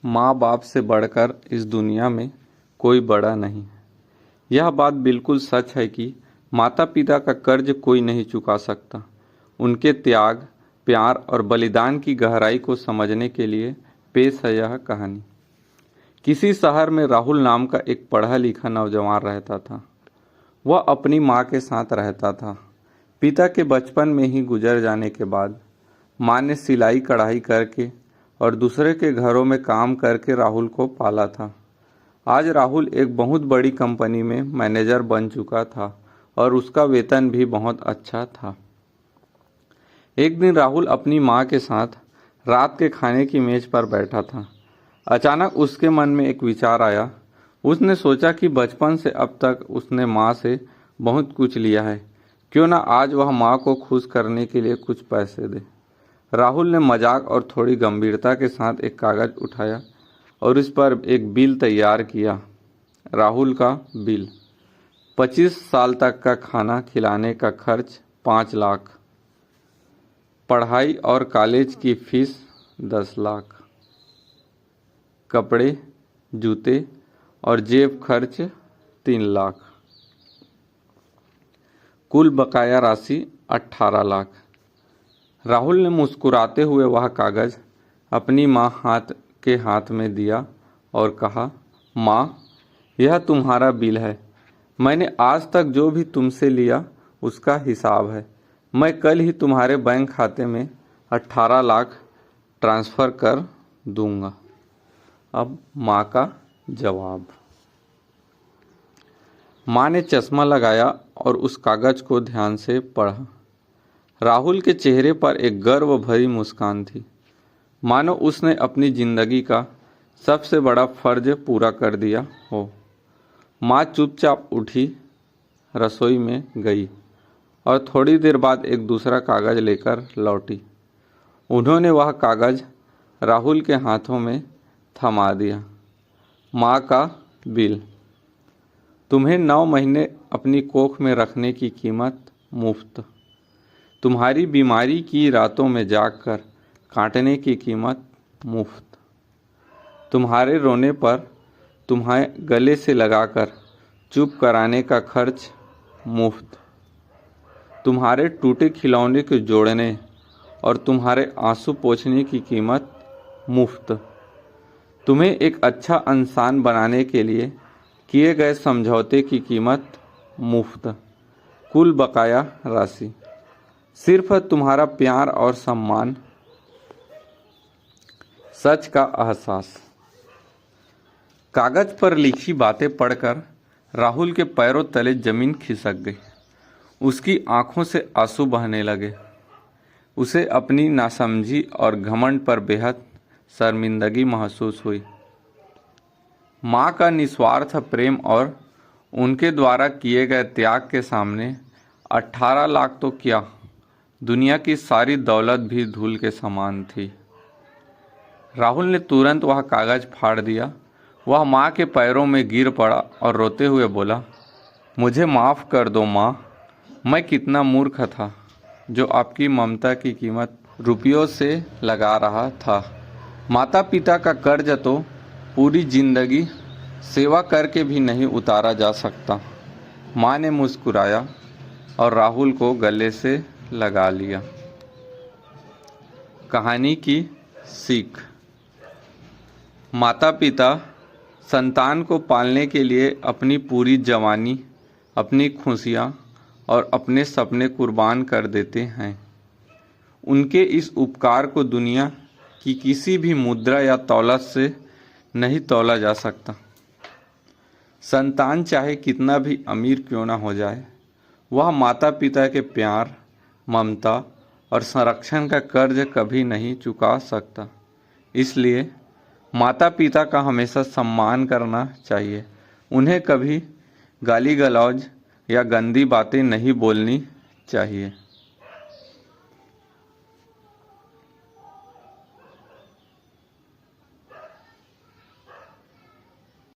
माँ बाप से बढ़कर इस दुनिया में कोई बड़ा नहीं है। यह बात बिल्कुल सच है कि माता पिता का कर्ज कोई नहीं चुका सकता। उनके त्याग, प्यार और बलिदान की गहराई को समझने के लिए पेश है यह कहानी। किसी शहर में राहुल नाम का एक पढ़ा लिखा नौजवान रहता था। वह अपनी माँ के साथ रहता था। पिता के बचपन में ही गुजर जाने के बाद माँ ने सिलाई कढ़ाई करके और दूसरे के घरों में काम करके राहुल को पाला था। आज राहुल एक बहुत बड़ी कंपनी में मैनेजर बन चुका था और उसका वेतन भी बहुत अच्छा था। एक दिन राहुल अपनी माँ के साथ रात के खाने की मेज पर बैठा था। अचानक उसके मन में एक विचार आया। उसने सोचा कि बचपन से अब तक उसने माँ से बहुत कुछ लिया है, क्यों ना आज वह माँ को खुश करने के लिए कुछ पैसे दे। राहुल ने मजाक और थोड़ी गंभीरता के साथ एक कागज़ उठाया और इस पर एक बिल तैयार किया। राहुल का बिल, 25 साल तक का खाना खिलाने का खर्च 5 लाख, पढ़ाई और कॉलेज की फीस 10 लाख, कपड़े, जूते और जेब खर्च 3 लाख, कुल बकाया राशि 18 लाख। राहुल ने मुस्कुराते हुए वह कागज़ अपनी माँ के हाथ में दिया और कहा, माँ, यह तुम्हारा बिल है। मैंने आज तक जो भी तुमसे लिया उसका हिसाब है। मैं कल ही तुम्हारे बैंक खाते में 18 लाख ट्रांसफ़र कर दूंगा। अब माँ का जवाब। माँ ने चश्मा लगाया और उस कागज़ को ध्यान से पढ़ा। राहुल के चेहरे पर एक गर्व भरी मुस्कान थी, मानो उसने अपनी जिंदगी का सबसे बड़ा फर्ज पूरा कर दिया हो। माँ चुपचाप उठी, रसोई में गई और थोड़ी देर बाद एक दूसरा कागज़ लेकर लौटी। उन्होंने वह कागज़ राहुल के हाथों में थमा दिया। माँ का बिल, तुम्हें 9 महीने अपनी कोख में रखने की कीमत मुफ्त, तुम्हारी बीमारी की रातों में जागकर काटने की कीमत मुफ्त, तुम्हारे रोने पर तुम्हें गले से लगाकर चुप कराने का खर्च मुफ्त, तुम्हारे टूटे खिलौने को जोड़ने और तुम्हारे आंसू पोंछने की कीमत मुफ्त, तुम्हें एक अच्छा इंसान बनाने के लिए किए गए समझौते की कीमत मुफ्त, कुल बकाया राशि सिर्फ तुम्हारा प्यार और सम्मान, सच का एहसास। कागज पर लिखी बातें पढ़कर राहुल के पैरों तले जमीन खिसक गई। उसकी आंखों से आंसू बहने लगे। उसे अपनी नासमझी और घमंड पर बेहद शर्मिंदगी महसूस हुई। माँ का निस्वार्थ प्रेम और उनके द्वारा किए गए त्याग के सामने 18 लाख तो क्या, दुनिया की सारी दौलत भी धूल के समान थी। राहुल ने तुरंत वह कागज़ फाड़ दिया। वह माँ के पैरों में गिर पड़ा और रोते हुए बोला, मुझे माफ़ कर दो माँ, मैं कितना मूर्ख था जो आपकी ममता की कीमत रुपयों से लगा रहा था। माता पिता का कर्ज तो पूरी जिंदगी सेवा करके भी नहीं उतारा जा सकता। माँ ने मुस्कुराया और राहुल को गले से लगा लिया। कहानी की सीख। माता पिता संतान को पालने के लिए अपनी पूरी जवानी, अपनी खुशियाँ और अपने सपने कुर्बान कर देते हैं। उनके इस उपकार को दुनिया की किसी भी मुद्रा या दौलत से नहीं तौला जा सकता। संतान चाहे कितना भी अमीर क्यों ना हो जाए, वह माता पिता के प्यार, ममता और संरक्षण का कर्ज कभी नहीं चुका सकता। इसलिए माता पिता का हमेशा सम्मान करना चाहिए। उन्हें कभी गाली गलौज या गंदी बातें नहीं बोलनी चाहिए।